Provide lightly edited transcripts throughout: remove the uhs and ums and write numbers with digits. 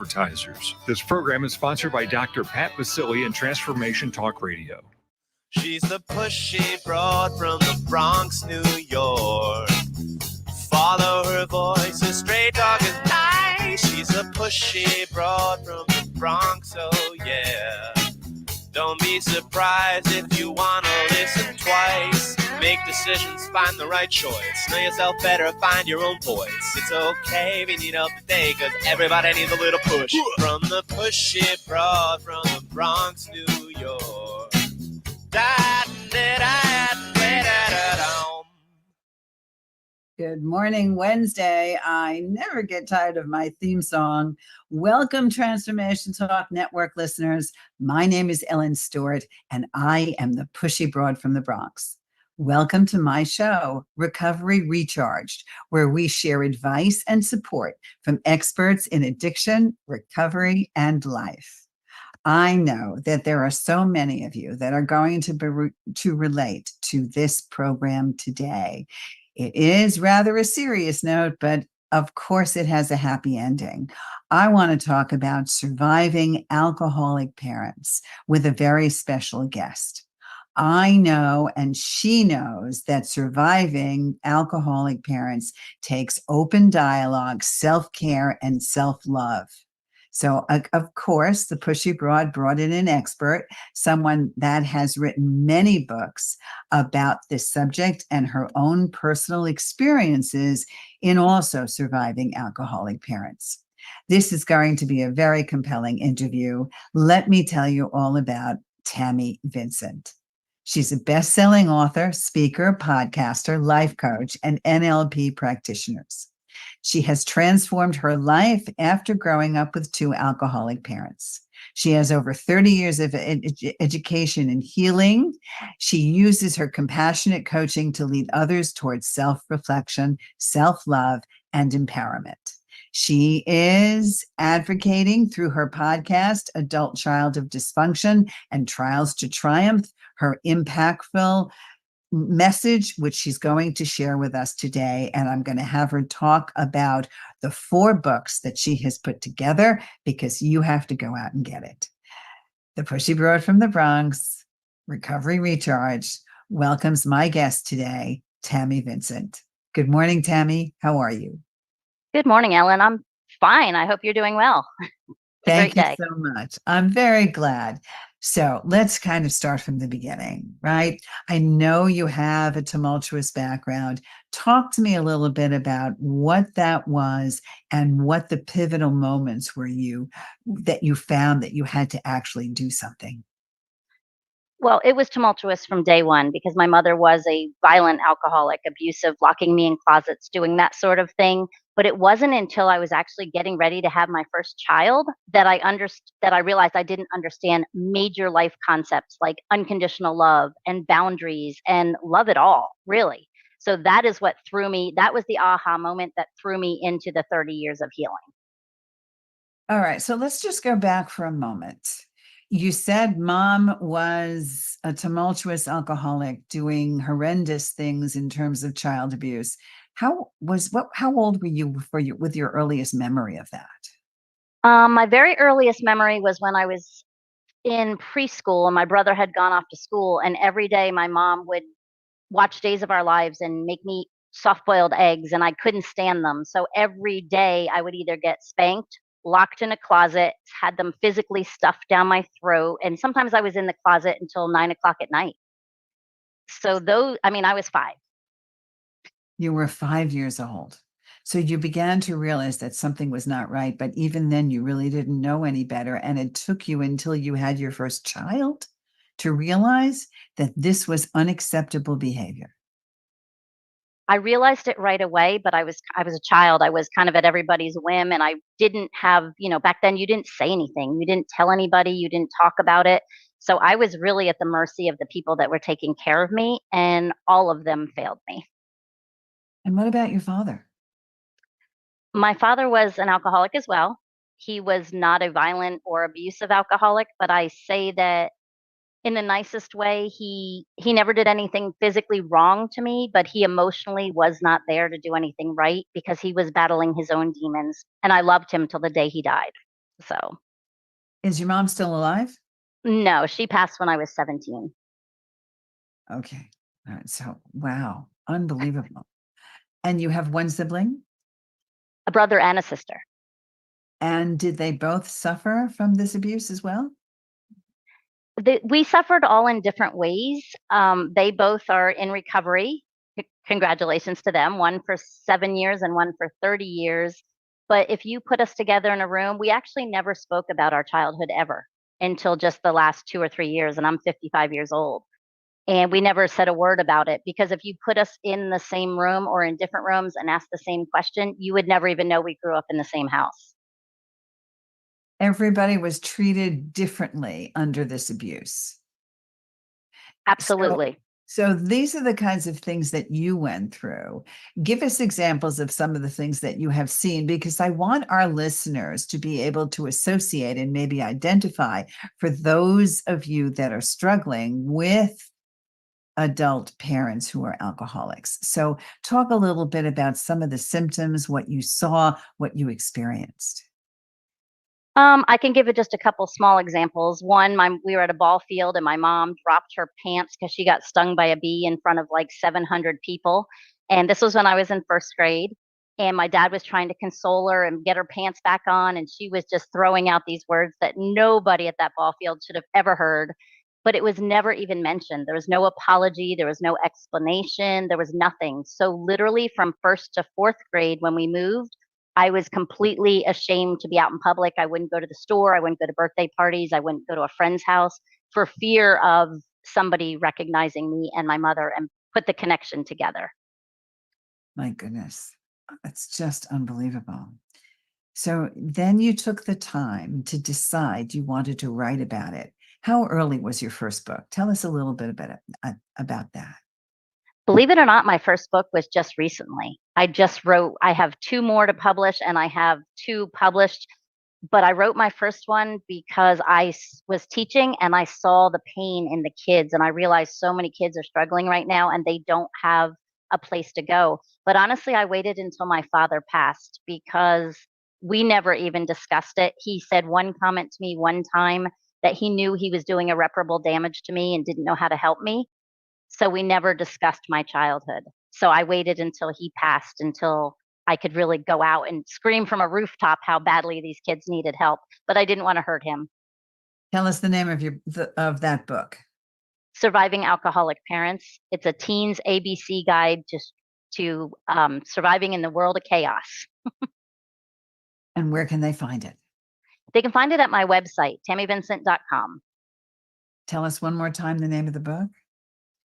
Advertisers. This program is sponsored by Dr. Pat Basili and Transformation Talk Radio. She's the pushy broad from the Bronx, New York. Follow her voice, a stray dog is nice. She's a pushy broad from the Bronx, oh yeah. Don't be surprised if you want to listen twice. Make decisions, find the right choice. Know yourself better, find your own voice. It's okay if you need help today, cause everybody needs a little push. From the pushy broad from the Bronx, New York. Good morning, Wednesday. I never get tired of my theme song. Welcome, Transformation Talk Network listeners. My name is Erin Stewart, and I am the pushy broad from the Bronx. Welcome to my show, Recovery Recharged, where we share advice and support from experts in addiction, recovery, and life. I know that there are so many of you that are going to relate to this program today. It is rather a serious note, but of course it has a happy ending. I want to talk about surviving alcoholic parents with a very special guest. I know, and she knows, that surviving alcoholic parents takes open dialogue, self-care, and self-love. So, of course, the Pushy Broad brought in an expert, someone that has written many books about this subject and her own personal experiences in also surviving alcoholic parents. This is going to be a very compelling interview. Let me tell you all about Tammy Vincent. She's a best-selling author, speaker, podcaster, life coach, and NLP practitioner. She has transformed her life after growing up with two alcoholic parents. She has over 30 years of education in healing. She uses her compassionate coaching to lead others towards self-reflection, self-love, and empowerment. She is advocating through her podcast, Adult Child of Dysfunction and Trials to Triumph, her impactful message, which she's going to share with us today. And I'm going to have her talk about the 4 books that she has put together, because you have to go out and get it. The Pushy Broad from the Bronx, Recovery Recharged, welcomes my guest today, Tammy Vincent. Good morning, Tammy. How are you? Good morning, Ellen. I'm fine. I hope you're doing well. Thank you so much. I'm very glad. So let's kind of start from the beginning, right? I know you have a tumultuous background. Talk to me a little bit about what that was and what the pivotal moments were that you found that you had to actually do something. Well, it was tumultuous from day one because my mother was a violent alcoholic, abusive, locking me in closets, doing that sort of thing. But it wasn't until I was actually getting ready to have my first child that I realized I didn't understand major life concepts like unconditional love and boundaries and love at all, really. So that is what threw me. That was the aha moment that threw me into the 30 years of healing. All right. So let's just go back for a moment. You said mom was a tumultuous alcoholic doing horrendous things in terms of child abuse. How old were you with your earliest memory of that? My very earliest memory was when I was in preschool and my brother had gone off to school, and every day my mom would watch Days of Our Lives and make me soft-boiled eggs, and I couldn't stand them. So every day I would either get spanked, locked in a closet, had them physically stuffed down my throat, and sometimes I was in the closet until 9 o'clock at night. So I was 5. You were 5 years old. So you began to realize that something was not right, but even then you really didn't know any better. And it took you until you had your first child to realize that this was unacceptable behavior. I realized it right away, but I was a child. I was kind of at everybody's whim, and I didn't have, back then you didn't say anything. You didn't tell anybody, you didn't talk about it. So I was really at the mercy of the people that were taking care of me, and all of them failed me. And what about your father? My father was an alcoholic as well. He was not a violent or abusive alcoholic, but I say that in the nicest way. He never did anything physically wrong to me, but he emotionally was not there to do anything right because he was battling his own demons, and I loved him till the day he died. So, Is your mom still alive? no, she passed when I was 17. Okay. All right. So, wow, unbelievable. And you have one sibling? A brother and a sister. And did they both suffer from this abuse as well? We suffered all in different ways. They both are in recovery. Congratulations to them, one for 7 years and one for 30 years. But if you put us together in a room, we actually never spoke about our childhood ever until just the last 2 or 3 years, and I'm 55 years old. And we never said a word about it because if you put us in the same room or in different rooms and ask the same question, you would never even know we grew up in the same house. Everybody was treated differently under this abuse. Absolutely. So these are the kinds of things that you went through. Give us examples of some of the things that you have seen, because I want our listeners to be able to associate and maybe identify for those of you that are struggling with adult parents who are alcoholics. So talk a little bit about some of the symptoms, what you saw, what you experienced. I can give it just a couple small examples. One, we were at a ball field and my mom dropped her pants because she got stung by a bee in front of like 700 people. And this was when I was in first grade. And my dad was trying to console her and get her pants back on. And she was just throwing out these words that nobody at that ball field should have ever heard. But it was never even mentioned. There was no apology. There was no explanation. There was nothing. So, literally, from first to fourth grade, when we moved, I was completely ashamed to be out in public. I wouldn't go to the store. I wouldn't go to birthday parties. I wouldn't go to a friend's house for fear of somebody recognizing me and my mother and put the connection together. My goodness, it's just unbelievable. So then you took the time to decide you wanted to write about it. How early was your first book? Tell us a little bit about that. Believe it or not, my first book was just recently. I have two more to publish and I have two published, but I wrote my first one because was teaching and I saw the pain in the kids. And I realized so many kids are struggling right now and they don't have a place to go. But honestly, I waited until my father passed because we never even discussed it. He said one comment to me one time that he knew he was doing irreparable damage to me and didn't know how to help me. So we never discussed my childhood. So I waited until he passed, until I could really go out and scream from a rooftop how badly these kids needed help, but I didn't want to hurt him. Tell us the name of of that book. Surviving Alcoholic Parents. It's a teen's ABC guide to surviving in the world of chaos. And where can they find it? They can find it at my website, tammyvincent.com. Tell us one more time the name of the book.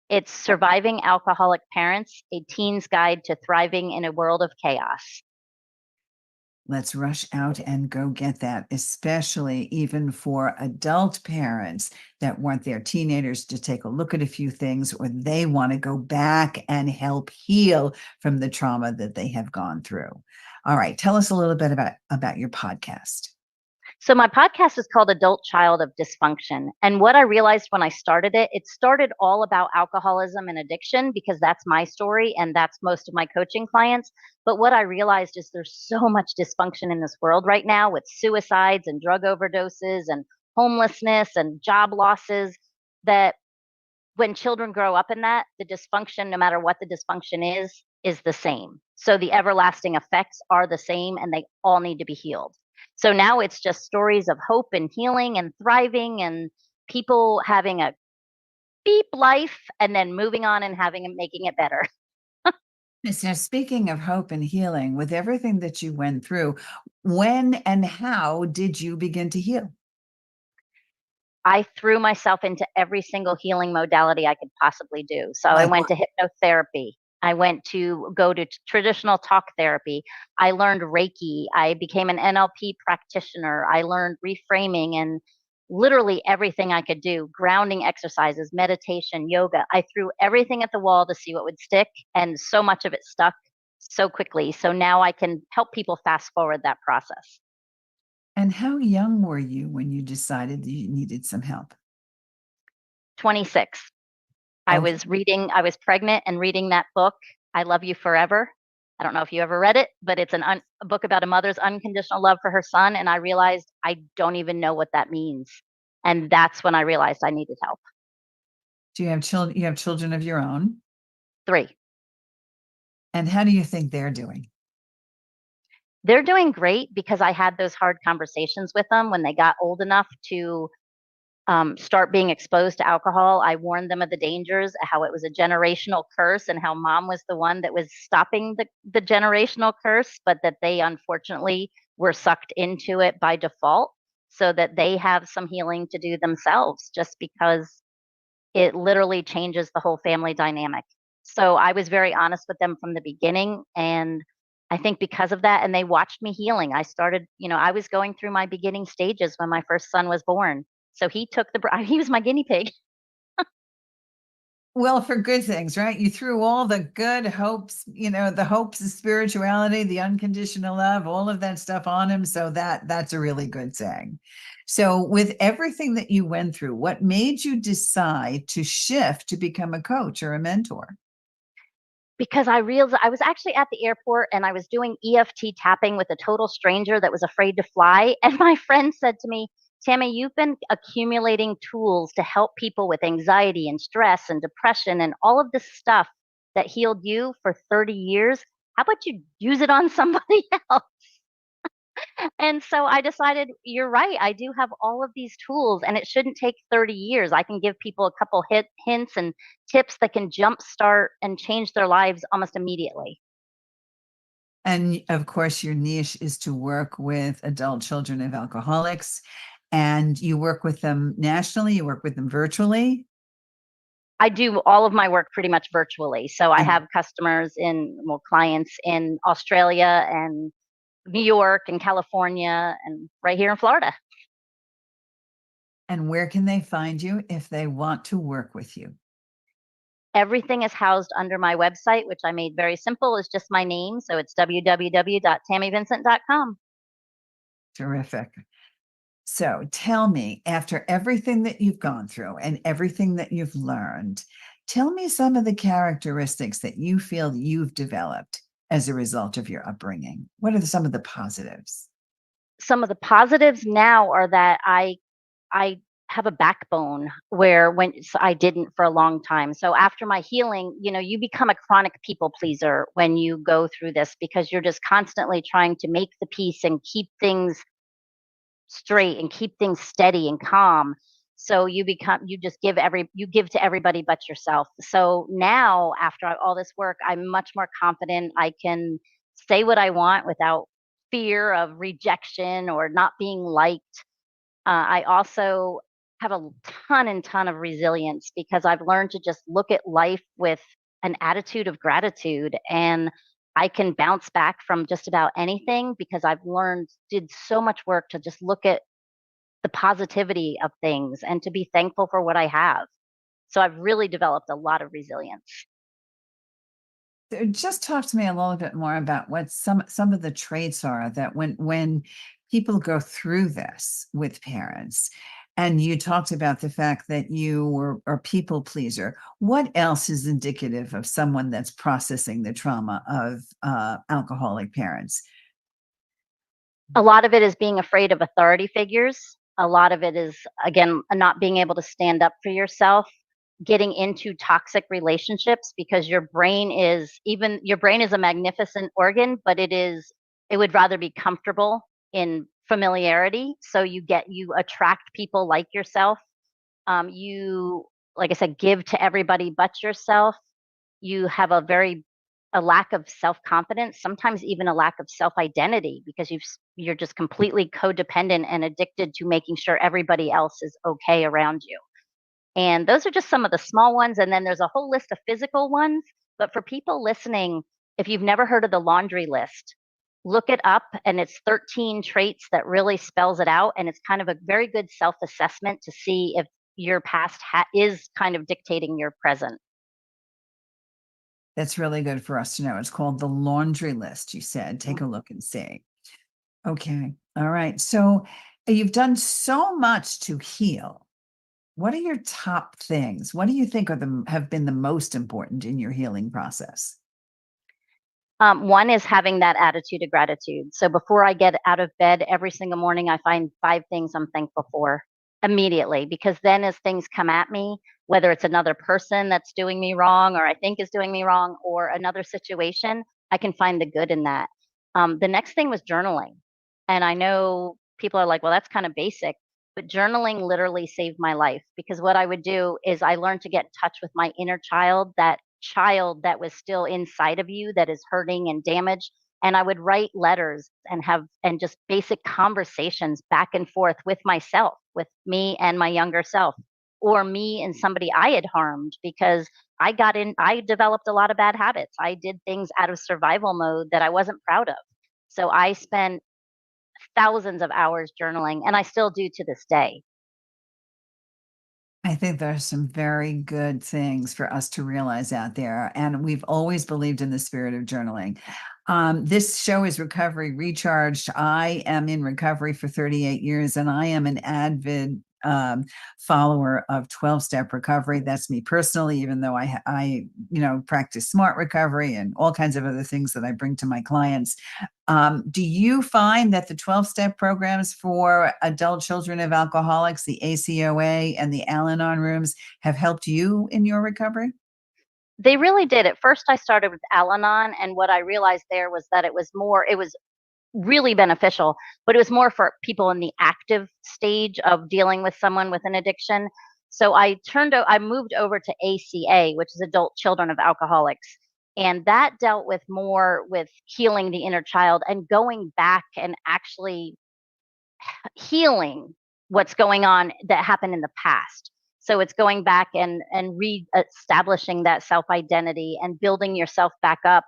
It's Surviving Alcoholic Parents, a teen's guide to thriving in a world of chaos. Let's rush out and go get that, especially even for adult parents that want their teenagers to take a look at a few things, or they want to go back and help heal from the trauma that they have gone through. All right. Tell us a little bit about your podcast. So my podcast is called Adult Child of Dysfunction. And what I realized when I started it, it started all about alcoholism and addiction because that's my story and that's most of my coaching clients. But what I realized is there's so much dysfunction in this world right now with suicides and drug overdoses and homelessness and job losses that when children grow up in that, the dysfunction, no matter what the dysfunction is the same. So the everlasting effects are the same and they all need to be healed. So now it's just stories of hope and healing and thriving and people having a beep life and then moving on and making it better. So speaking of hope and healing, with everything that you went through, when and how did you begin to heal? I threw myself into every single healing modality I could possibly do. So I went to hypnotherapy. I went to go to traditional talk therapy. I learned Reiki. I became an NLP practitioner. I learned reframing and literally everything I could do, grounding exercises, meditation, yoga. I threw everything at the wall to see what would stick. And so much of it stuck so quickly. So now I can help people fast forward that process. And how young were you when you decided that you needed some help? 26. I was pregnant and reading that book, I Love You Forever. I don't know if you ever read it, but it's a book about a mother's unconditional love for her son. And I realized I don't even know what that means. And that's when I realized I needed help. Do you have children? You have children of your own? 3. And how do you think they're doing? They're doing great because I had those hard conversations with them when they got old enough to start being exposed to alcohol. I warned them of the dangers, how it was a generational curse, and how mom was the one that was stopping the generational curse, but that they unfortunately were sucked into it by default, so that they have some healing to do themselves, just because it literally changes the whole family dynamic. So I was very honest with them from the beginning. And I think because of that, and they watched me healing, I started, I was going through my beginning stages when my first son was born. So he took he was my guinea pig. Well, for good things, right? You threw all the good hopes, the hopes of spirituality, the unconditional love, all of that stuff on him. So that's a really good thing. So with everything that you went through, what made you decide to shift to become a coach or a mentor? Because I realized I was actually at the airport and I was doing EFT tapping with a total stranger that was afraid to fly. And my friend said to me, Tammy, you've been accumulating tools to help people with anxiety and stress and depression and all of this stuff that healed you for 30 years. How about you use it on somebody else? And so I decided, you're right. I do have all of these tools and it shouldn't take 30 years. I can give people a couple hints and tips that can jumpstart and change their lives almost immediately. And of course, your niche is to work with adult children of alcoholics, and you work with them nationally, you work with them virtually. I do all of my work pretty much virtually. So I And, have clients in Australia and New York and California and right here in Florida. and where can they find you if they want to work with you? Everything is housed under my website, which I made very simple. It's just my name. So it's www.tammyvincent.com. Terrific. So tell me, after everything that you've gone through and everything that you've learned, tell me some of the characteristics that you feel you've developed as a result of your upbringing. What are some of the positives? Some of the positives now are that I have a backbone where I didn't for a long time. So after my healing, you become a chronic people pleaser when you go through this, because you're just constantly trying to make the peace and keep things straight and keep things steady and calm. So you give to everybody but yourself. So now after all this work, I'm much more confident. I can say what I want without fear of rejection or not being liked. I also have a ton of resilience because I've learned to just look at life with an attitude of gratitude, and I can bounce back from just about anything because did so much work to just look at the positivity of things and to be thankful for what I have. So I've really developed a lot of resilience. So just talk to me a little bit more about what some of the traits are that when people go through this with parents. And you talked about the fact that you were a people pleaser. What else is indicative of someone that's processing the trauma of alcoholic parents? A lot of it is being afraid of authority figures. A lot of it is, again, not being able to stand up for yourself, getting into toxic relationships because your brain is a magnificent organ, but it would rather be comfortable in familiarity. So you attract people like yourself. You, like I said, give to everybody but yourself. You have a lack of self-confidence, sometimes even a lack of self-identity, because you're just completely codependent and addicted to making sure everybody else is okay around you. And those are just some of the small ones. And then there's a whole list of physical ones. But for people listening, if you've never heard of the laundry list, look it up. And it's 13 traits that really spells it out. And it's kind of a very good self-assessment to see if your past is kind of dictating your present. That's really good for us to know. It's called the laundry list, you said. Take a look and see. Okay. All right. So you've done so much to heal. What are your top things? What do you think have been the most important in your healing process? One is having that attitude of gratitude. So before I get out of bed every single morning, I find 5 things I'm thankful for immediately, because then as things come at me, whether it's another person that's doing me wrong or I think is doing me wrong or another situation, I can find the good in that. The next thing was journaling. And I know people are like, well, that's kind of basic, but journaling literally saved my life, because what I would do is I learned to get in touch with my inner child that was still inside of you that is hurting and damaged. And I would write letters and just basic conversations back and forth with myself, with me and my younger self, or me and somebody I had harmed, because I developed a lot of bad habits. I did things out of survival mode that I wasn't proud of. So I spent thousands of hours journaling, and I still do to this day. I think there's some very good things for us to realize out there. And we've always believed in the spirit of journaling. This show is Recovery Recharged. I am in recovery for 38 years, and I am an avid follower of 12-step recovery. That's me personally, even though I practice smart recovery and all kinds of other things that I bring to my clients. Do you find that the 12-step programs for adult children of alcoholics, the ACOA and the Al-Anon rooms, have helped you in your recovery? They really did. At first, I started with Al Anon, and what I realized there was that it was really beneficial, but it was more for people in the active stage of dealing with someone with an addiction. So I moved over to ACA, which is Adult Children of Alcoholics. And that dealt with more with healing the inner child and going back and actually healing what's going on that happened in the past. So it's going back and re-establishing that self-identity and building yourself back up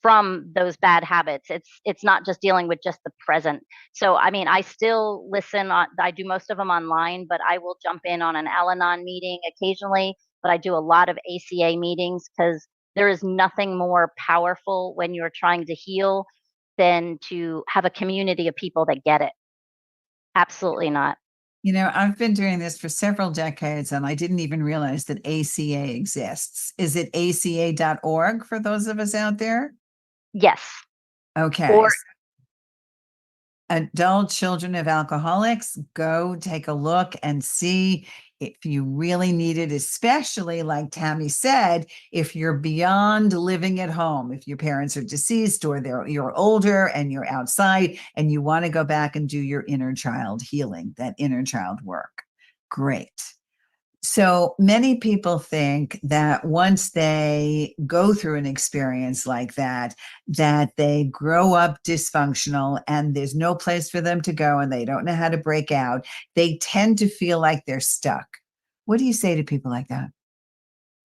from those bad habits. It's not just dealing with just the present. So I mean, I still listen on I do most of them online, but I will jump in on an Al-Anon meeting occasionally, but I do a lot of ACA meetings, because there is nothing more powerful when you're trying to heal than to have a community of people that get it. Absolutely not. I've been doing this for several decades, and I didn't even realize that ACA exists. Is it aca.org for those of us out there? Yes. Okay. Or Adult children of alcoholics, go take a look and see if you really need it, especially like Tammy said, if you're beyond living at home, if your parents are deceased or you're older and you're outside and you want to go back and do your inner child healing, that inner child work. Great. So many people think that once they go through an experience like that they grow up dysfunctional and there's no place for them to go and they don't know how to break out. They tend to feel like they're stuck. What do you say to people like that?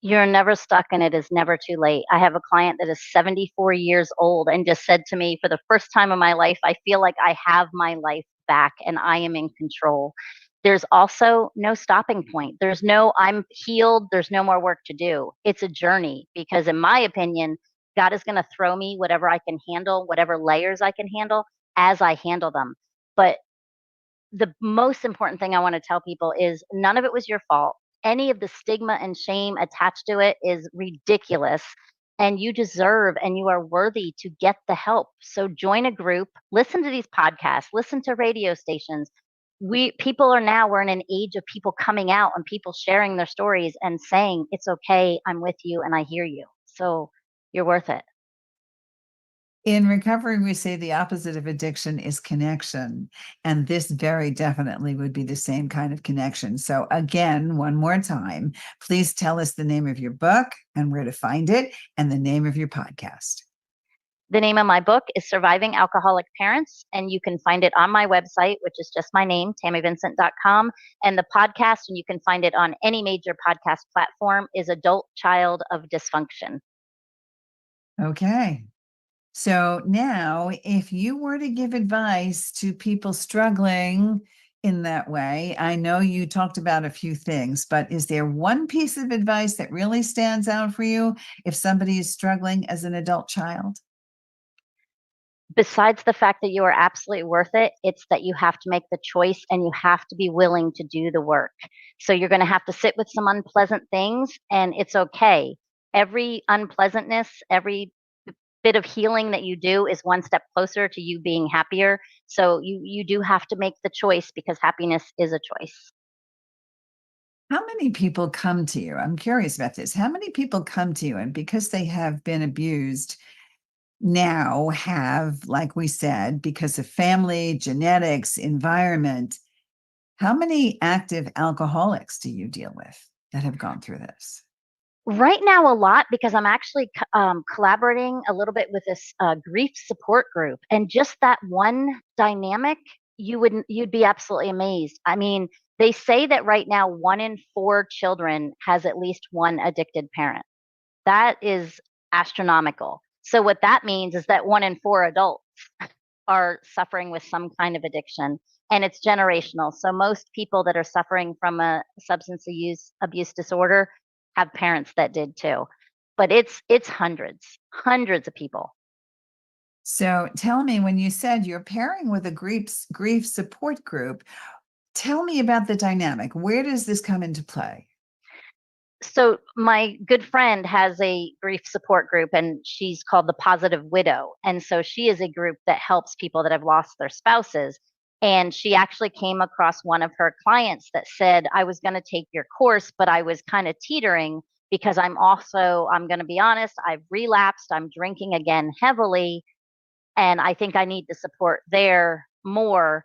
you're never stuck, and it is never too late. I have a client that is 74 years old and just said to me, for the first time in my life, I feel like I have my life back and I am in control. There's also no stopping point. There's no, I'm healed. There's no more work to do. It's a journey, because, in my opinion, God is going to throw me whatever I can handle, whatever layers I can handle as I handle them. But the most important thing I want to tell people is none of it was your fault. Any of the stigma and shame attached to it is ridiculous. And you deserve and you are worthy to get the help. So join a group, listen to these podcasts, listen to radio stations. We're in an age of people coming out and people sharing their stories and saying, it's okay, I'm with you and I hear you. So you're worth it. In recovery, we say the opposite of addiction is connection. And this very definitely would be the same kind of connection. So again, one more time, please tell us the name of your book and where to find it and the name of your podcast. The name of my book is Surviving Alcoholic Parents, and you can find it on my website, which is just my name, tammyvincent.com. And the podcast, and you can find it on any major podcast platform, is Adult Child of Dysfunction. Okay. So now, if you were to give advice to people struggling in that way, I know you talked about a few things, but is there one piece of advice that really stands out for you if somebody is struggling as an adult child? Besides the fact that you are absolutely worth it, it's that you have to make the choice and you have to be willing to do the work. So you're going to have to sit with some unpleasant things, and it's okay. Every unpleasantness, every bit of healing that you do is one step closer to you being happier. So you do have to make the choice because happiness is a choice. How many people come to you? I'm curious about this. How many people come to you and because they have been abused, now have, like we said, because of family, genetics, environment, how many active alcoholics do you deal with that have gone through this? Right now, a lot because I'm actually collaborating a little bit with this grief support group, and just that one dynamic, you'd be absolutely amazed. I mean, they say that right now, 1 in 4 children has at least one addicted parent. That is astronomical. So what that means is that 1 in 4 adults are suffering with some kind of addiction, and it's generational. So most people that are suffering from a substance abuse disorder have parents that did too. But it's hundreds of people. So tell me, when you said you're pairing with a grief support group, tell me about the dynamic. Where does this come into play? So my good friend has a grief support group and she's called the Positive Widow. And so she is a group that helps people that have lost their spouses. And she actually came across one of her clients that said, I was going to take your course, but I was kind of teetering because I'm going to be honest, I've relapsed, I'm drinking again heavily, and I think I need the support there more.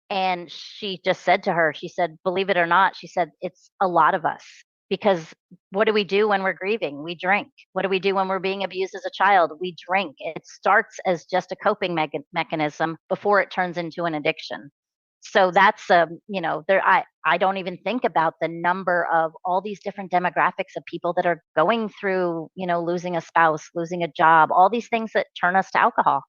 And she just said to her, she said, "Believe it or not," she said, "it's a lot of us because what do we do when we're grieving? We drink. What do we do when we're being abused as a child? We drink." It starts as just a coping mechanism before it turns into an addiction. So that's there I don't even think about the number of all these different demographics of people that are going through, losing a spouse, losing a job, all these things that turn us to alcohol.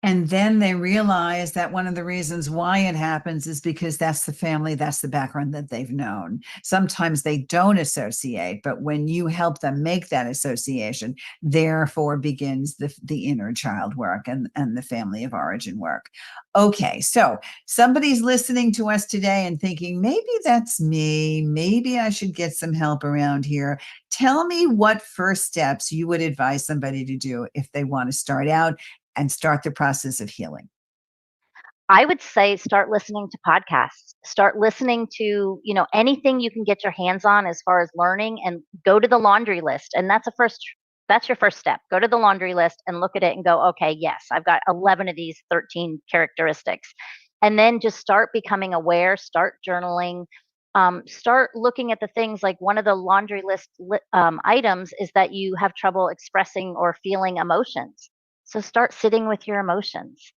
And then they realize that one of the reasons why it happens is because that's the family, that's the background that they've known. Sometimes they don't associate, but when you help them make that association, therefore begins the inner child work and the family of origin work. Okay, so somebody's listening to us today and thinking, maybe that's me. Maybe I should get some help around here. Tell me what first steps you would advise somebody to do if they want to start out and start the process of healing. I would say start listening to podcasts. Start listening to, anything you can get your hands on as far as learning, and go to the laundry list. And that's your first step. Go to the laundry list and look at it and go, okay, yes, I've got 11 of these 13 characteristics. And then just start becoming aware, start journaling, start looking at the things like one of the laundry list items is that you have trouble expressing or feeling emotions. So start sitting with your emotions.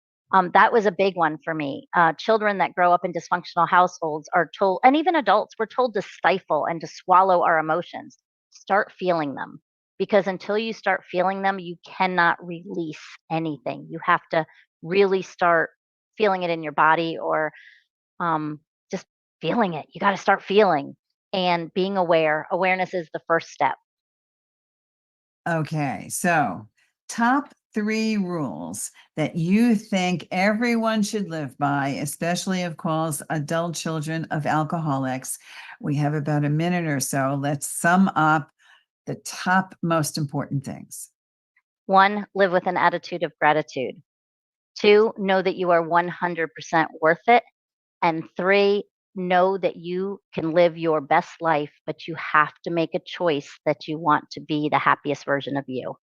That was a big one for me. Children that grow up in dysfunctional households are told, and even adults, we're told to stifle and to swallow our emotions. Start feeling them, because until you start feeling them, you cannot release anything. You have to really start feeling it in your body, or just feeling it. You got to start feeling and being aware. Awareness is the first step. Okay, so top 3 rules that you think everyone should live by, especially, of course, adult children of alcoholics. We have about a minute or so. Let's sum up the top most important things. 1, live with an attitude of gratitude. 2, know that you are 100% worth it. And 3, know that you can live your best life, but you have to make a choice that you want to be the happiest version of you.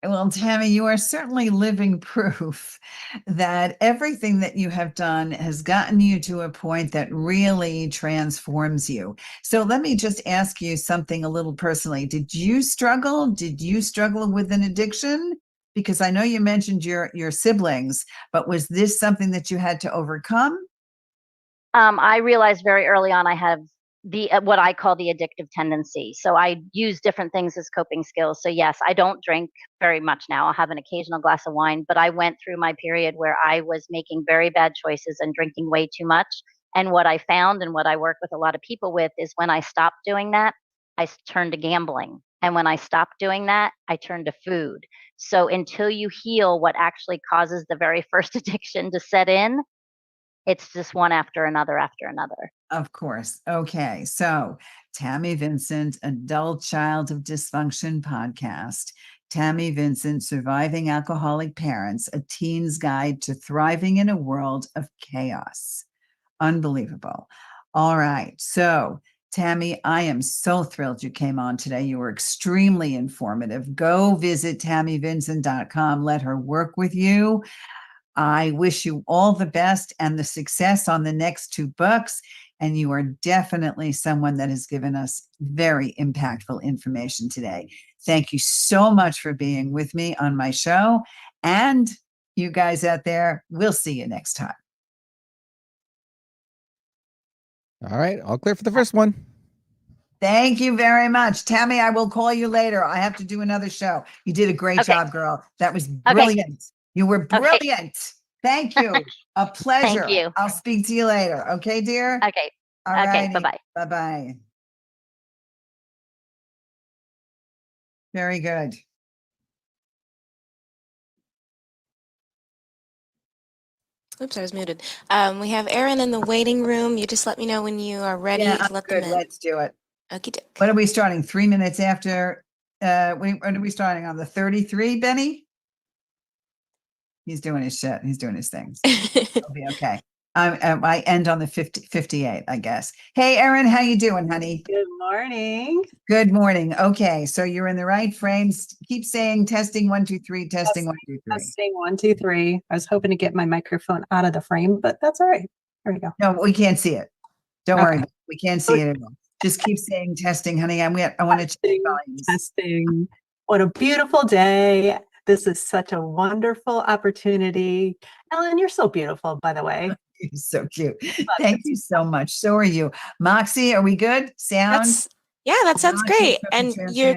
Well, Tammy, you are certainly living proof that everything that you have done has gotten you to a point that really transforms you. So let me just ask you something a little personally. Did you struggle? Did you struggle with an addiction? Because I know you mentioned your siblings, but was this something that you had to overcome? I realized very early on I have the what I call the addictive tendency. So I use different things as coping skills. So yes, I don't drink very much now. I'll have an occasional glass of wine, but I went through my period where I was making very bad choices and drinking way too much. And what I found, and what I work with a lot of people with, is when I stopped doing that, turned to gambling. And when I stopped doing that, I turned to food. So until you heal what actually causes the very first addiction to set in, It's just one after another after another. Of course. Okay. So, Tammy Vincent, Adult Child of Dysfunction podcast. Tammy Vincent, Surviving Alcoholic Parents, a teen's guide to thriving in a world of chaos. Unbelievable. All right. So, Tammy, I am so thrilled you came on today. You were extremely informative. Go visit TammyVincent.com. Let her work with you. I wish you all the best and the success on the next 2 books. And you are definitely someone that has given us very impactful information today. Thank you so much for being with me on my show. And you guys out there, we'll see you next time. All right. All clear for the first one. Thank you very much. Tammy, I will call you later. I have to do another show. You did a great job, girl. That was brilliant. You were brilliant. Thank you. A pleasure. Thank you. I'll speak to you later. Okay, dear? Okay. All Okay. right. Bye-bye. Bye-bye. Very good. Oops, I was muted. We have Erin in the waiting room. You just let me know when you are ready Yeah, to I'm let good. them in. Let's do it. Okie doke. What are we starting? 3 minutes after? When are we starting on the 33, Benny? He's doing his shit. He's doing his things. It'll be okay. I end on the 58, I guess. Hey, Erin, how you doing, honey? Good morning. Good morning. Okay, so you're in the right frames. Keep saying testing 1, 2, 3, testing 1, 2, 3. Testing 1, 2, 3. I was hoping to get my microphone out of the frame, but that's all right. There we go. No, we can't see it. Don't worry. Okay. We can't see it at all. Just keep saying testing, honey. I want to check volumes. Testing. What a beautiful day. This is such a wonderful opportunity. Ellen, you're so beautiful, by the way. You're so cute. Thank you so much. So are you. Moxie, are we good? Sound? That sounds great. And you're,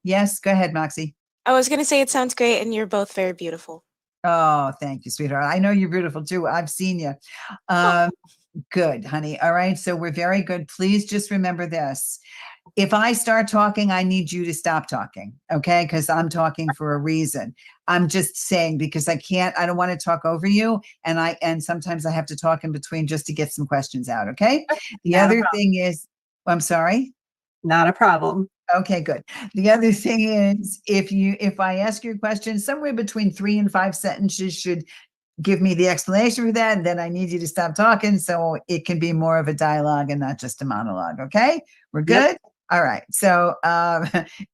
yes, go ahead, Moxie. I was going to say it sounds great and you're both very beautiful. Oh, thank you, sweetheart. I know you're beautiful too. I've seen you. Good, honey. All right. So we're very good. Please just remember this. If I start talking, I need you to stop talking. Okay. Because I'm talking for a reason. I'm just saying because I don't want to talk over you. And sometimes I have to talk in between just to get some questions out. Okay. The other thing is, I'm sorry. Not a problem. Okay, good. The other thing is if I ask you a question, somewhere between 3 and 5 sentences should give me the explanation for that. And then I need you to stop talking so it can be more of a dialogue and not just a monologue. Okay, we're good. Yep. All right. So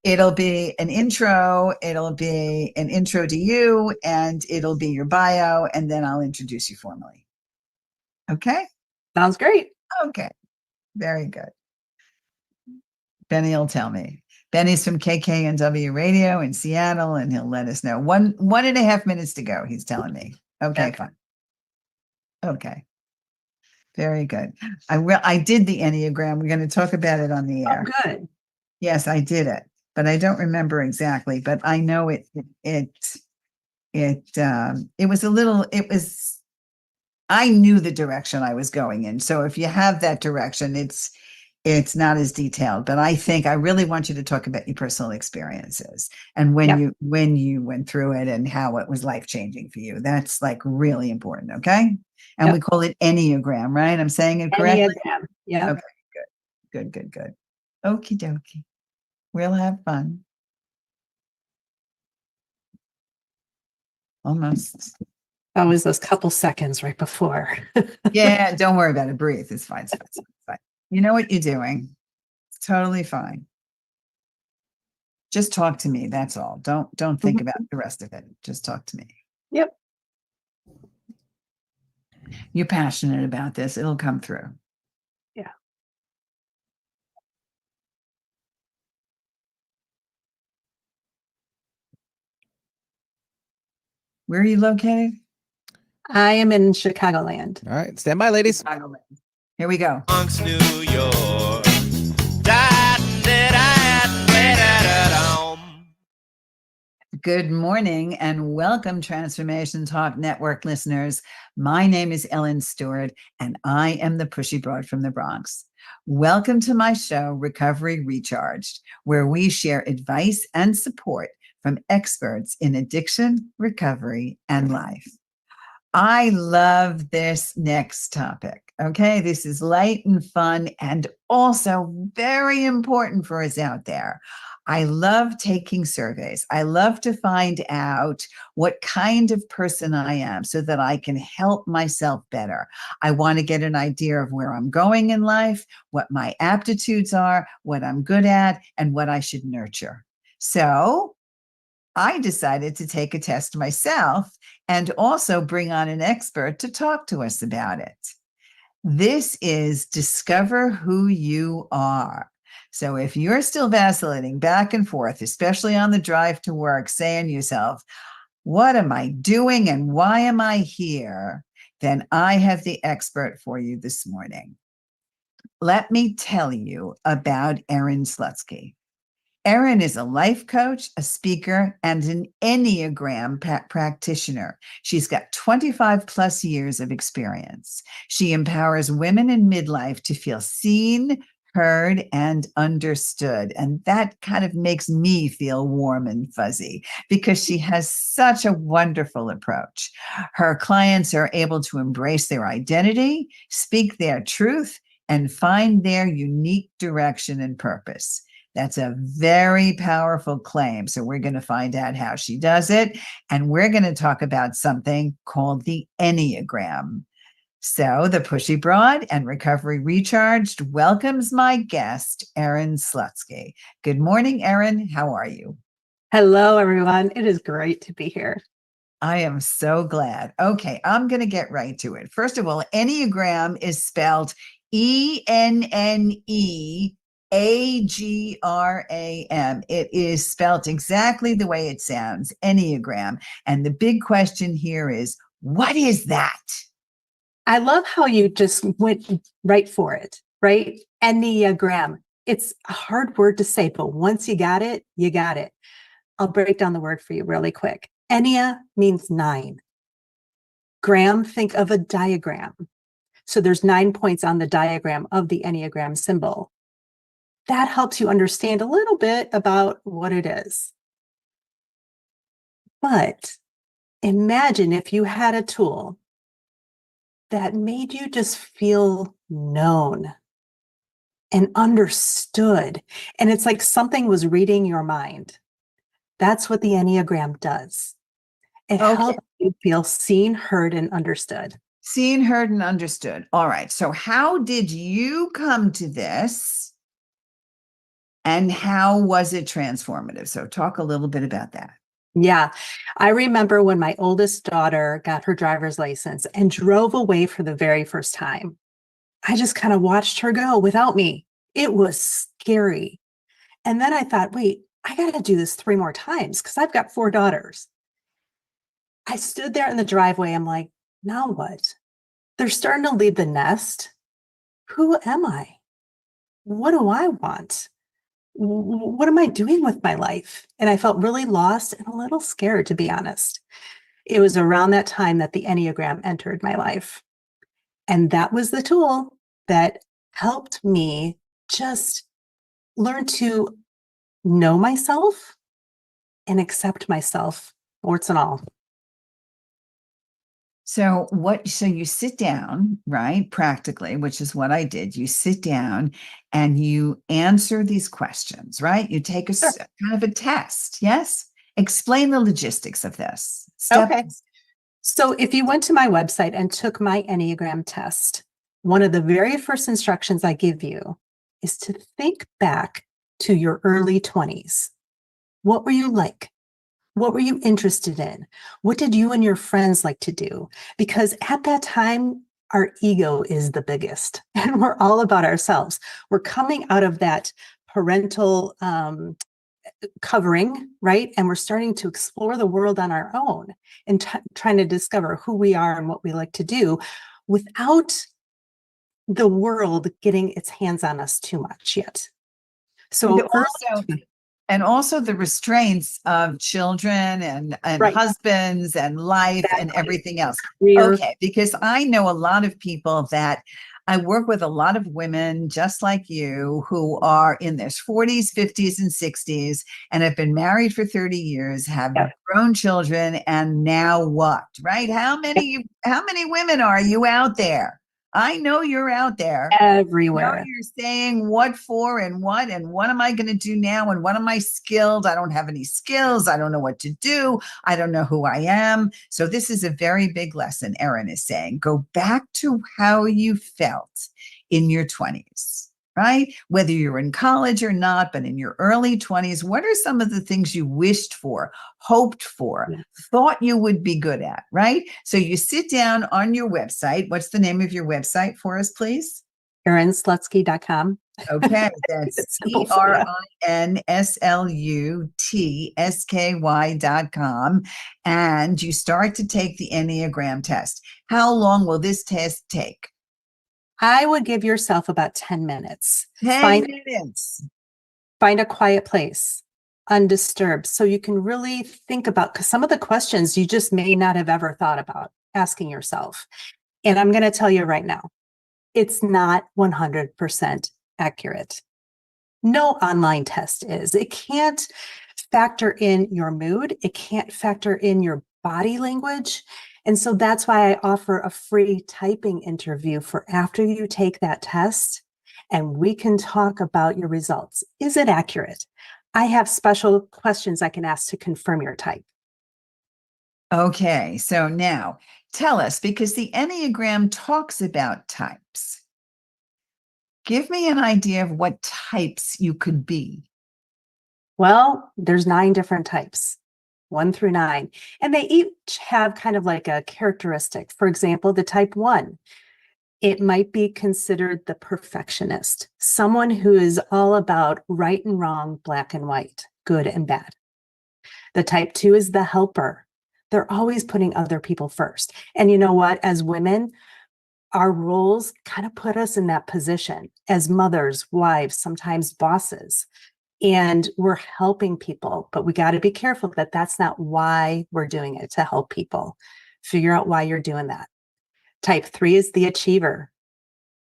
it'll be an intro. It'll be an intro to you and it'll be your bio. And then I'll introduce you formally. Okay. Sounds great. Okay. Very good. Benny will tell me. Benny's from KKNW Radio in Seattle, and he'll let us know. 1.5 minutes to go, he's telling me. Okay, fine. Okay. Very good. I did the Enneagram. We're going to talk about it on the air. Oh, good. Yes, I did it, but I don't remember exactly, but I know it was a little, I knew the direction I was going in. So if you have that direction, it's not as detailed, but I really want you to talk about your personal experiences and when you went through it and how it was life-changing for you. That's like really important. Okay. And we call it Enneagram, right? I'm saying it correctly. Enneagram. Yeah. Okay. Good. Okie dokie. We'll have fun. Almost. That was those couple seconds right before. Yeah. Don't worry about it. Breathe. It's fine. It's fine. You know what you're doing. It's totally fine. Just talk to me. That's all. Don't think about the rest of it. Just talk to me. Yep. You're passionate about this. It'll come through. Yeah. Where are you located? I am in Chicagoland. All right. Stand by, ladies. Chicagoland. Here we go. Bronx, New York. Good morning and welcome, Transformation Talk Network listeners. My name is Erin Stewart, and I am the Pushy Broad from the Bronx. Welcome to my show, Recovery Recharged, where we share advice and support from experts in addiction, recovery, and life. I love this next topic. Okay, this is light and fun and also very important for us out there. I love taking surveys. I love to find out what kind of person I am so that I can help myself better. I want to get an idea of where I'm going in life, what my aptitudes are, what I'm good at, and what I should nurture. So I decided to take a test myself and also bring on an expert to talk to us about it. This is Discover Who You Are. So if you're still vacillating back and forth, especially on the drive to work, saying to yourself, what am I doing and why am I here? Then I have the expert for you this morning. Let me tell you about Erin Slutsky. Erin is a life coach, a speaker, and an Enneagram practitioner. She's got 25 plus years of experience. She empowers women in midlife to feel seen, heard, and understood. And that kind of makes me feel warm and fuzzy because she has such a wonderful approach. Her clients are able to embrace their identity, speak their truth, and find their unique direction and purpose. That's a very powerful claim. So we're going to find out how she does it. And we're going to talk about something called the Enneagram. So the Pushy Broad and Recovery Recharged welcomes my guest, Erin Slutsky. Good morning, Erin. How are you? Hello, everyone. It is great to be here. I am so glad. Okay, I'm going to get right to it. First of all, Enneagram is spelled ENNE. AGRAM. It is spelled exactly the way it sounds, Enneagram. And the big question here is, what is that? I love how you just went right for it, right? Enneagram. It's a hard word to say, but once you got it, you got it. I'll break down the word for you really quick. Ennea means 9. Gram, think of a diagram. So there's 9 points on the diagram of the Enneagram symbol. That helps you understand a little bit about what it is. But imagine if you had a tool that made you just feel known and understood. And it's like something was reading your mind. That's what the Enneagram does. It helps you feel seen, heard, and understood. Seen, heard, and understood. All right. So how did you come to this? And how was it transformative? So talk a little bit about that. Yeah. I remember when my oldest daughter got her driver's license and drove away for the very first time. I just kind of watched her go without me. It was scary. And then I thought, wait, I got to do this 3 more times because I've got 4 daughters. I stood there in the driveway. I'm like, now what? They're starting to leave the nest. Who am I? What do I want? What am I doing with my life? And I felt really lost and a little scared, to be honest. It was around that time that the Enneagram entered my life. And that was the tool that helped me just learn to know myself and accept myself, warts and all. So you sit down, right? Practically, which is what I did. You sit down and you answer these questions, right? You take kind of a test. Yes. Explain the logistics of this. Okay. So if you went to my website and took my Enneagram test, one of the very first instructions I give you is to think back to your early 20s. What were you like? What were you interested in? What did you and your friends like to do? Because at that time, our ego is the biggest and we're all about ourselves. We're coming out of that parental covering, right? And we're starting to explore the world on our own and trying to discover who we are and what we like to do without the world getting its hands on us too much yet. So and also the restraints of children and right. husbands and life and everything else. Weird. Okay, because I know a lot of people that I work with a lot of women just like you who are in their 40s, 50s, and 60s and have been married for 30 years, have Yep. grown children, and now what, right? How many women are you out there? I know you're out there. Everywhere. You're saying what for and what am I going to do now and what am I skilled? I don't have any skills. I don't know what to do. I don't know who I am. So this is a very big lesson. Erin is saying, go back to how you felt in your 20s, right? Whether you're in college or not, but in your early 20s, what are some of the things you wished for, hoped for, thought you would be good at, right? So you sit down on your website. What's the name of your website for us, please? ErinSlutsky.com. Okay, that's ErinSlutsky.com. And you start to take the Enneagram test. How long will this test take? I would give yourself about 10 minutes. 10 minutes. Find a quiet place, undisturbed, so you can really think about, because some of the questions you just may not have ever thought about asking yourself. And I'm going to tell you right now, it's not 100% accurate. No online test is. It can't factor in your mood. It can't factor in your body language. And so that's why I offer a free typing interview for after you take that test, and we can talk about your results. Is it accurate? I have special questions I can ask to confirm your type. Okay, so now tell us, because the Enneagram talks about types. Give me an idea of what types you could be. Well, there's 9 different types, 1 through 9, and they each have kind of like a characteristic. For example, the type 1, it might be considered the perfectionist, someone who is all about right and wrong, black and white, good and bad. The type 2 is the helper. They're always putting other people first. And you know what? As women, our roles kind of put us in that position as mothers, wives, sometimes bosses. And we're helping people, but we got to be careful that that's not why we're doing it, to help people. Figure out why you're doing that. Type 3 is the achiever,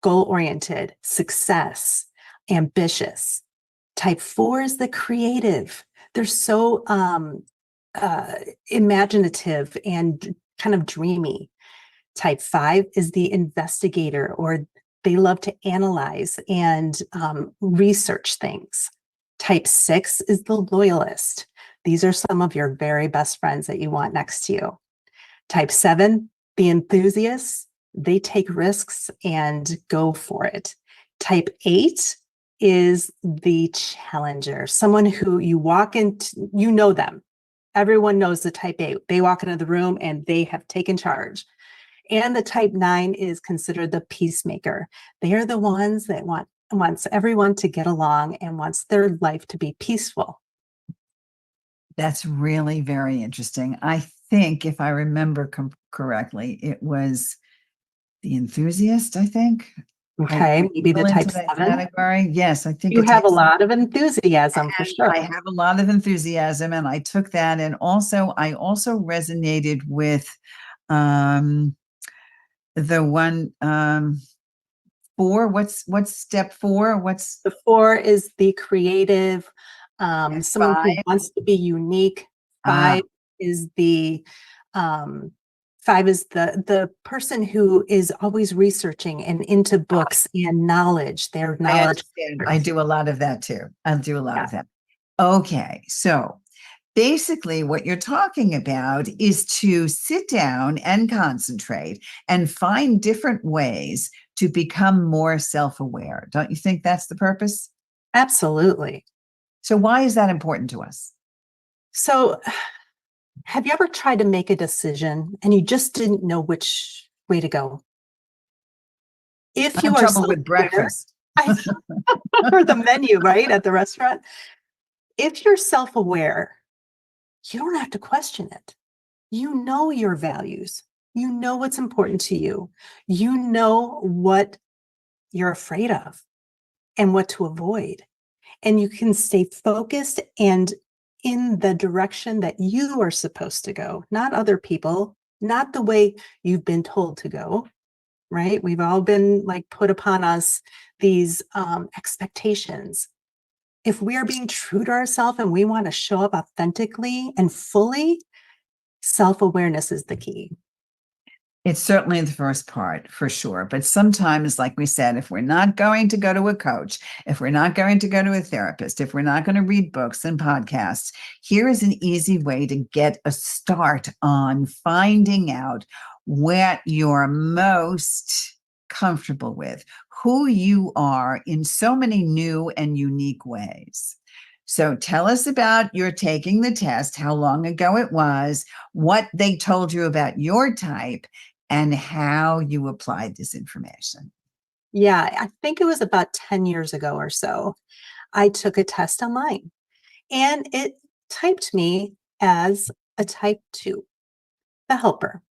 goal-oriented, success, ambitious. Type 4 is the creative. They're so imaginative and kind of dreamy. Type 5 is the investigator, or they love to analyze and research things. Type 6 is the loyalist. These are some of your very best friends that you want next to you. Type 7, the enthusiasts, they take risks and go for it. Type 8 is the challenger, someone who you walk into, you know them. Everyone knows the type 8. They walk into the room and they have taken charge. And the type 9 is considered the peacemaker. They are the ones that wants everyone to get along and wants their life to be peaceful. That's really very interesting. I think, if I remember correctly, it was the enthusiast, I think. Okay, maybe the type 7 category. Yes, I think you have a lot of enthusiasm for sure. I have a lot of enthusiasm, and I took that, and I also resonated with the one 4. What's step 4? What's the 4 is the creative, someone 5? who wants to be unique. 5 is the 5 is the person who is always researching and into books and knowledge. Their knowledge. I do a lot of that too. I do a lot of that. Okay, so basically what you're talking about is to sit down and concentrate and find different ways to become more self-aware. Don't you think that's the purpose? Absolutely. So why is that important to us? So have you ever tried to make a decision and you just didn't know which way to go? If you are trouble with breakfast or the menu, right, at the restaurant, if you're self-aware, you don't have to question it. You know your values. You know what's important to you. You know what you're afraid of and what to avoid. And you can stay focused and in the direction that you are supposed to go, not other people, not the way you've been told to go. right? We've all been like put upon us these expectations. If we are being true to ourselves and we want to show up authentically and fully, self-awareness is the key. It's certainly the first part for sure. But sometimes, like we said, if we're not going to go to a coach, if we're not going to go to a therapist, if we're not going to read books and podcasts, here is an easy way to get a start on finding out what you're most comfortable with, who you are in so many new and unique ways. So tell us about your taking the test, how long ago it was, what they told you about your type, and how you applied this information. Yeah, I think it was about 10 years ago or so. I took a test online and it typed me as a type 2, the helper.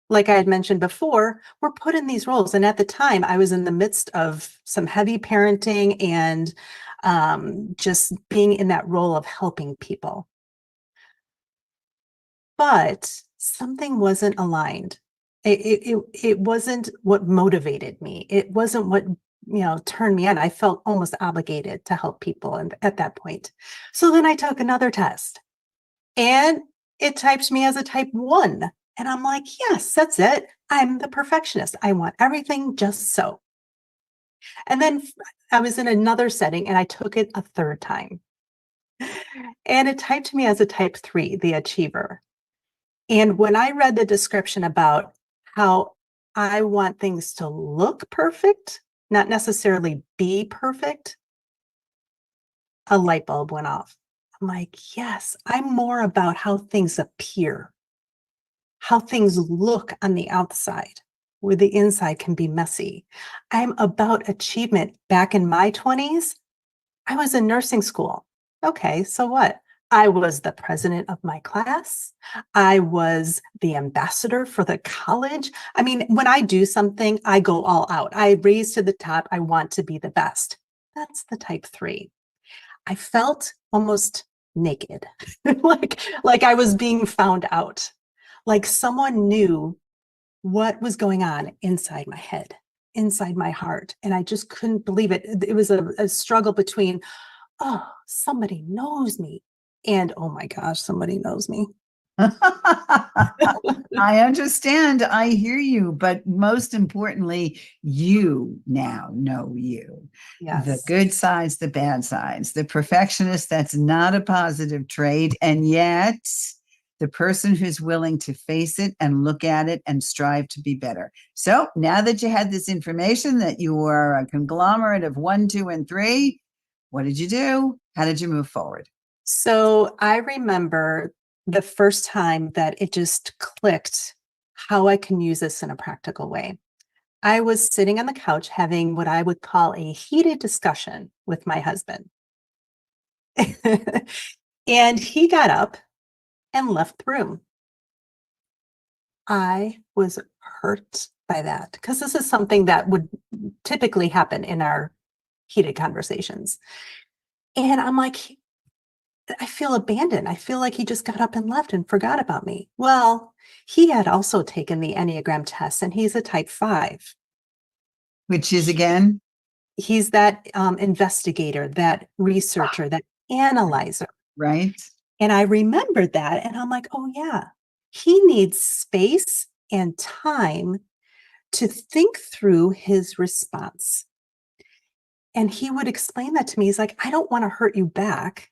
Like I had mentioned before, we're put in these roles. And at the time, I was in the midst of some heavy parenting and just being in that role of helping people. But something wasn't aligned. It wasn't what motivated me. It wasn't what turned me on. I felt almost obligated to help people and at that point. So then I took another test and it typed me as a type 1. And I'm like, yes, that's it. I'm the perfectionist. I want everything just so. And then I was in another setting and I took it a third time. And it typed me as a type 3, the achiever. And when I read the description about how I want things to look perfect, not necessarily be perfect, a light bulb went off. I'm like, yes, I'm more about how things appear, how things look on the outside, where the inside can be messy. I'm about achievement. Back in my 20s, I was in nursing school. Okay, so what? I was the president of my class. I was the ambassador for the college. I mean, when I do something, I go all out. I raise to the top. I want to be the best. That's the type 3. I felt almost naked, like I was being found out, like someone knew what was going on inside my head, inside my heart. And I just couldn't believe it. It was a struggle between, oh, somebody knows me. And oh my gosh, somebody knows me. I understand. I hear you. But most importantly, you now know you. Yes. The good sides, the bad sides, the perfectionist, that's not a positive trait. And yet, the person who's willing to face it and look at it and strive to be better. So now that you had this information that you were a conglomerate of 1, 2, and 3, what did you do? How did you move forward? So I remember the first time that it just clicked how I can use this in a practical way. I was sitting on the couch having what I would call a heated discussion with my husband. And he got up and left the room. I was hurt by that because this is something that would typically happen in our heated conversations. And I'm like, I feel abandoned. I feel like he just got up and left and forgot about me. Well, he had also taken the Enneagram test and he's a type 5. Which is again? He's that investigator, that researcher, that analyzer. Right. And I remembered that and I'm like, oh yeah, he needs space and time to think through his response. And he would explain that to me. He's like, I don't want to hurt you back.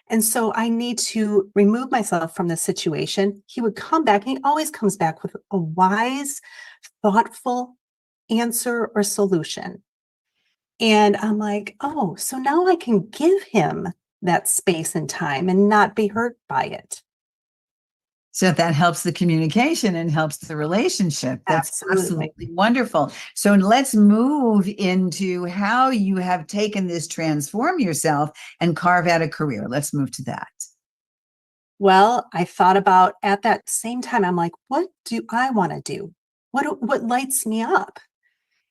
And so I need to remove myself from the situation. He would come back, and he always comes back with a wise, thoughtful answer or solution. And I'm like, oh, so now I can give him that space and time and not be hurt by it. So that helps the communication and helps the relationship. That's absolutely wonderful. So let's move into how you have taken this, transform yourself, and carve out a career. Let's move to that. Well, I thought about at that same time, I'm like, what do I want to do? What lights me up?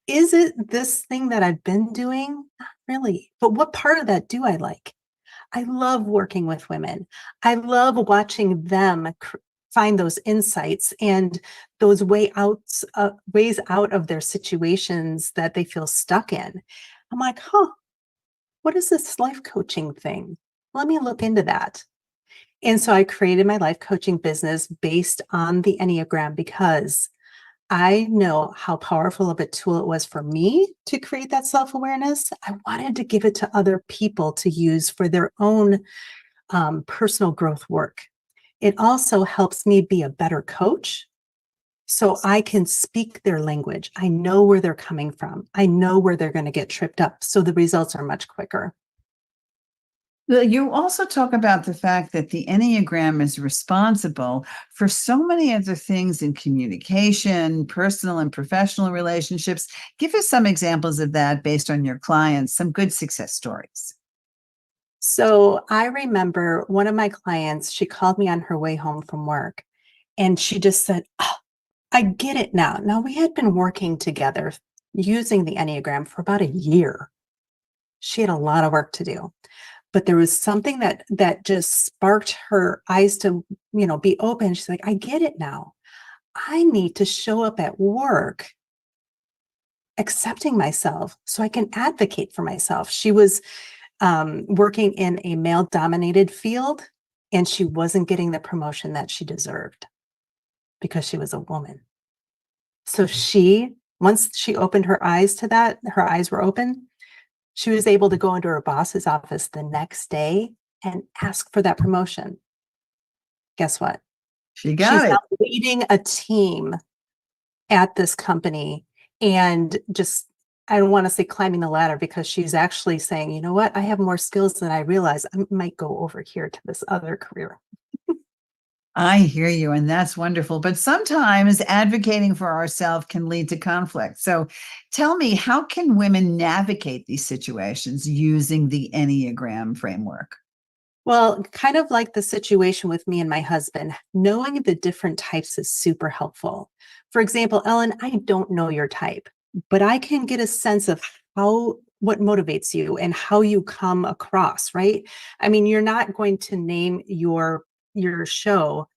Is it this thing that I've been doing? Not really. But what part of that do I like? I love working with women. I love watching them find those insights and those ways out of their situations that they feel stuck in. I'm like, what is this life coaching thing? Let me look into that. And so I created my life coaching business based on the Enneagram because I know how powerful of a tool it was for me to create that self-awareness. I wanted to give it to other people to use for their own personal growth work. It also helps me be a better coach so I can speak their language. I know where they're coming from. I know where they're going to get tripped up. So the results are much quicker. Well, you also talk about the fact that the Enneagram is responsible for so many other things in communication, personal and professional relationships. Give us some examples of that based on your clients, some good success stories. So I remember one of my clients, she called me on her way home from work and she just said, "Oh, I get it now." Now, we had been working together using the Enneagram for about a year. She had a lot of work to do. But there was something that just sparked her eyes to, be open. She's like, "I get it now. I need to show up at work accepting myself so I can advocate for myself." She was working in a male-dominated field, and she wasn't getting the promotion that she deserved because she was a woman. So once she opened her eyes to that, her eyes were open. She was able to go into her boss's office the next day and ask for that promotion. Guess what? She's She's now leading a team at this company and just, I don't want to say climbing the ladder because she's actually saying, "You know what? I have more skills than I realize. I might go over here to this other career." I hear you, and that's wonderful. But sometimes advocating for ourselves can lead to conflict. So tell me, how can women navigate these situations using the Enneagram framework? Well, kind of like the situation with me and my husband, knowing the different types is super helpful. For example, Ellen, I don't know your type, but I can get a sense of what motivates you and how you come across, right? I mean, you're not going to name your show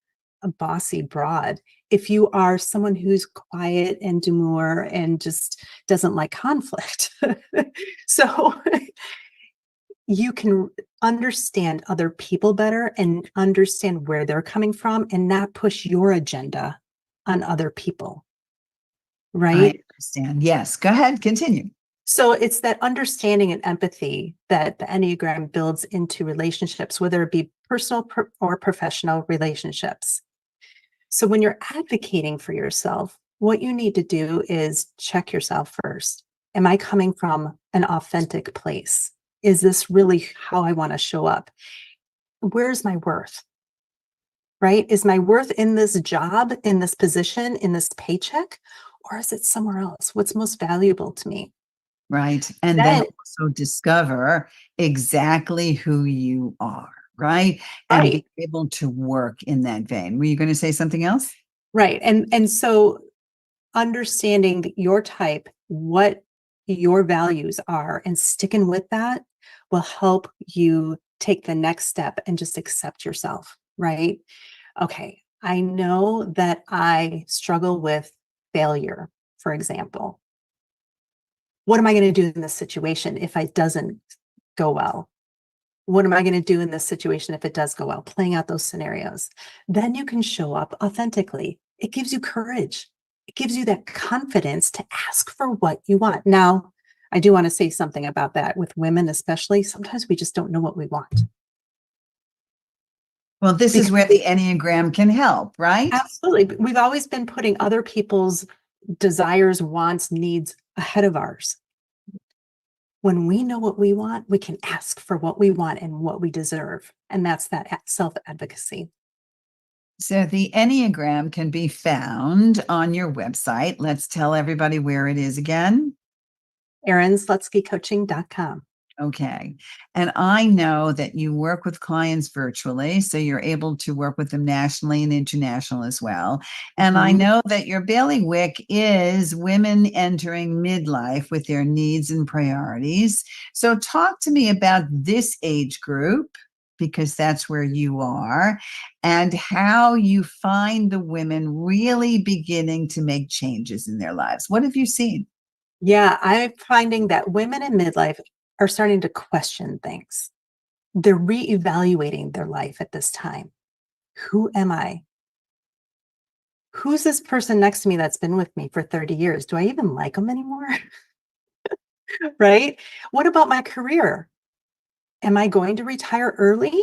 a bossy broad if you are someone who's quiet and demure and just doesn't like conflict. So you can understand other people better and understand where they're coming from and not push your agenda on other people. Right? I understand. Yes. Go ahead. Continue. So it's that understanding and empathy that the Enneagram builds into relationships, whether it be personal or professional relationships. So when you're advocating for yourself, what you need to do is check yourself first. Am I coming from an authentic place? Is this really how I want to show up? Where's my worth? Right? Is my worth in this job, in this position, in this paycheck, or is it somewhere else? What's most valuable to me? Right. And then also discover exactly who you are, right? And be able to work in that vein. Were you going to say something else? Right. And so understanding your type, what your values are, and sticking with that will help you take the next step and just accept yourself, right? Okay, I know that I struggle with failure, for example. What am I going to do in this situation if it doesn't go well? What am I going to do in this situation if it does go well? Playing out those scenarios. Then you can show up authentically. It gives you courage. It gives you that confidence to ask for what you want. Now, I do want to say something about that with women, especially. Sometimes we just don't know what we want. Well, this is where the Enneagram can help, right? Absolutely. We've always been putting other people's desires, wants, needs ahead of ours. When we know what we want, we can ask for what we want and what we deserve. And that's that self-advocacy. So the Enneagram can be found on your website. Let's tell everybody where it is again. erinslutskycoaching.com. Okay. And I know that you work with clients virtually, so you're able to work with them nationally and international as well. And I know that your bailiwick is women entering midlife with their needs and priorities. So talk to me about this age group. because that's where you are, and how you find the women really beginning to make changes in their lives. What have you seen? Yeah, I'm finding that women in midlife are starting to question things. They're reevaluating their life at this time. Who am I? Who's this person next to me that's been with me for 30 years? Do I even like them anymore? Right? What about my career? Am I going to retire early,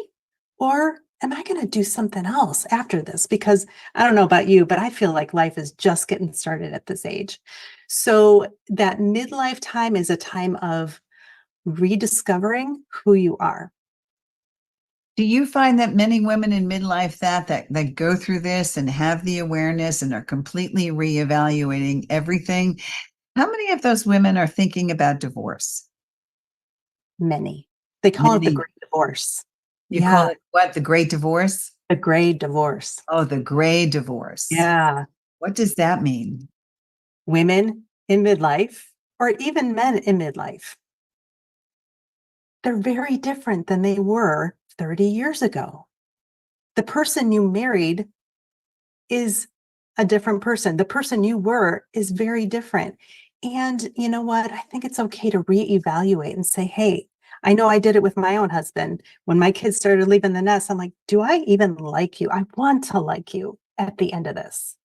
or am I going to do something else after this? Because I don't know about you, but I feel like life is just getting started at this age. So that midlife time is a time of rediscovering who you are. Do you find that many women in midlife that go through this and have the awareness and are completely reevaluating everything? How many of those women are thinking about divorce? Many. They call it the Many. great divorce. You call it what? The great divorce? The gray divorce. Oh, the gray divorce. Yeah. What does that mean? Women in midlife, or even men in midlife, they're very different than they were 30 years ago. The person you married is a different person. The person you were is very different. And you know what? I think it's okay to reevaluate and say, hey, I know I did it with my own husband. When my kids started leaving the nest, I'm like, do I even like you? I want to like you at the end of this.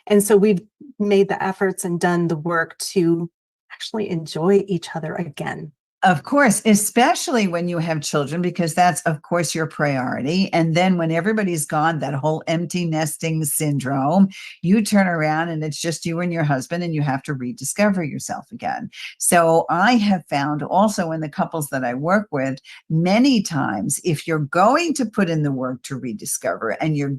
And so we've made the efforts and done the work to actually enjoy each other again. Of course, especially when you have children, because that's, of course, your priority. And then when everybody's gone, that whole empty nesting syndrome, you turn around and it's just you and your husband, and you have to rediscover yourself again. So I have found also in the couples that I work with, many times, if you're going to put in the work to rediscover, and you're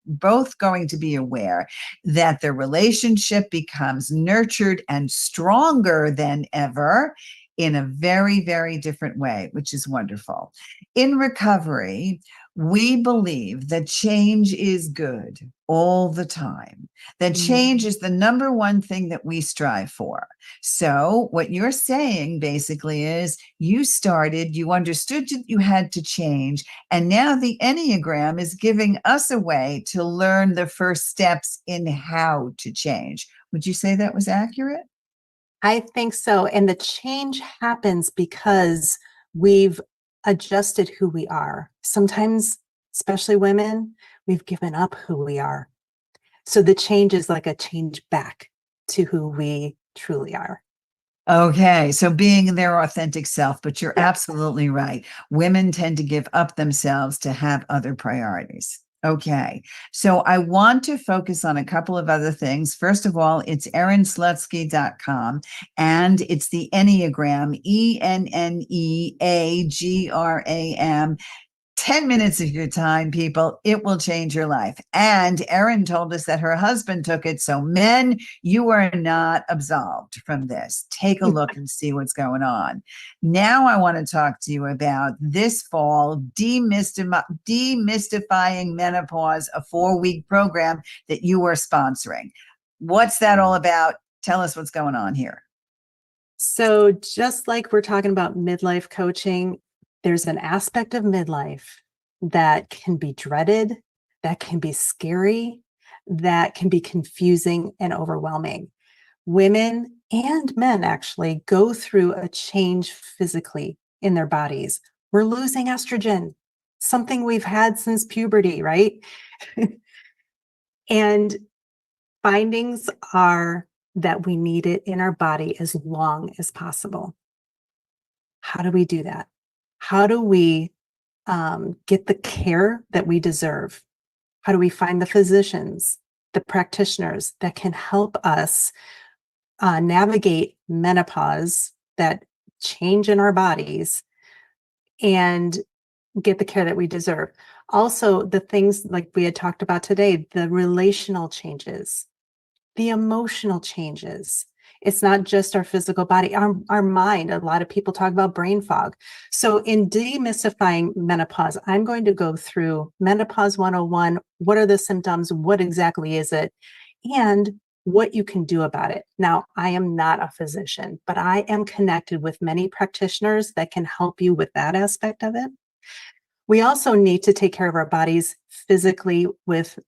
both going to be aware that the relationship becomes nurtured and stronger than ever, in a very, very different way, which is wonderful. In recovery, we believe that change is good all the time, that change is the number one thing that we strive for. So what you're saying basically is you understood that you had to change, and now the Enneagram is giving us a way to learn the first steps in how to change. Would you say that was accurate? I think so. And the change happens because we've adjusted who we are. Sometimes, especially women, we've given up who we are. So the change is like a change back to who we truly are. Okay, so being their authentic self, but you're absolutely right. Women tend to give up themselves to have other priorities. Okay, so I want to focus on a couple of other things. First of all, it's erinslutsky.com, and it's the Enneagram, Enneagram. 10 minutes of your time, people. It will change your life. And Erin told us that her husband took it. So men, you are not absolved from this. Take a look and see what's going on. Now I want to talk to you about this fall, Demystifying Menopause, a 4-week program that you are sponsoring. What's that all about? Tell us what's going on here. So just like we're talking about midlife coaching, there's an aspect of midlife that can be dreaded, that can be scary, that can be confusing and overwhelming. Women and men actually go through a change physically in their bodies. We're losing estrogen, something we've had since puberty, right? And findings are that we need it in our body as long as possible. How do we do that? How do we get the care that we deserve? How do we find the physicians, the practitioners that can help us navigate menopause, that change in our bodies, and get the care that we deserve? Also, the things like we had talked about today, the relational changes, the emotional changes. It's not just our physical body, our mind. A lot of people talk about brain fog. So in demystifying menopause, I'm going to go through Menopause 101. What are the symptoms? What exactly is it? And what you can do about it. Now, I am not a physician, but I am connected with many practitioners that can help you with that aspect of it. We also need to take care of our bodies physically with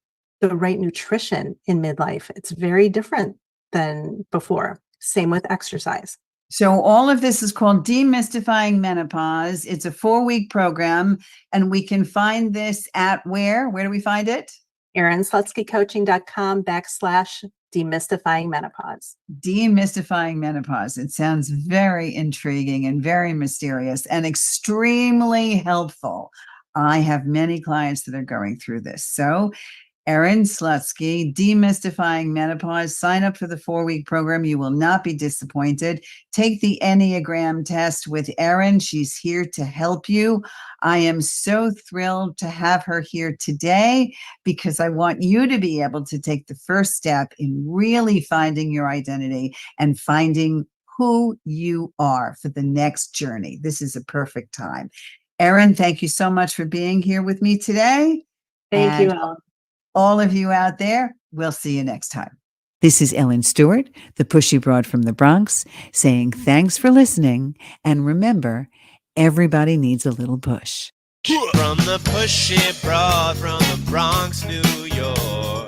the right nutrition in midlife. It's very different than before. Same with exercise. So all of this is called Demystifying Menopause. It's a 4-week program, and we can find this at where? Where do we find it? ErinSlutskyCoaching.com/demystifying menopause. Demystifying Menopause. It sounds very intriguing and very mysterious and extremely helpful. I have many clients that are going through this. So Erin Slutsky, Demystifying Menopause. Sign up for the 4-week program. You will not be disappointed. Take the Enneagram test with Erin. She's here to help you. I am so thrilled to have her here today because I want you to be able to take the first step in really finding your identity and finding who you are for the next journey. This is a perfect time. Erin, thank you so much for being here with me today. Thank you, Ellen. All of you out there, we'll see you next time. This is Ellen Stewart, the Pushy Broad from the Bronx, saying thanks for listening. And remember, everybody needs a little push. From the pushy broad from the Bronx, New York.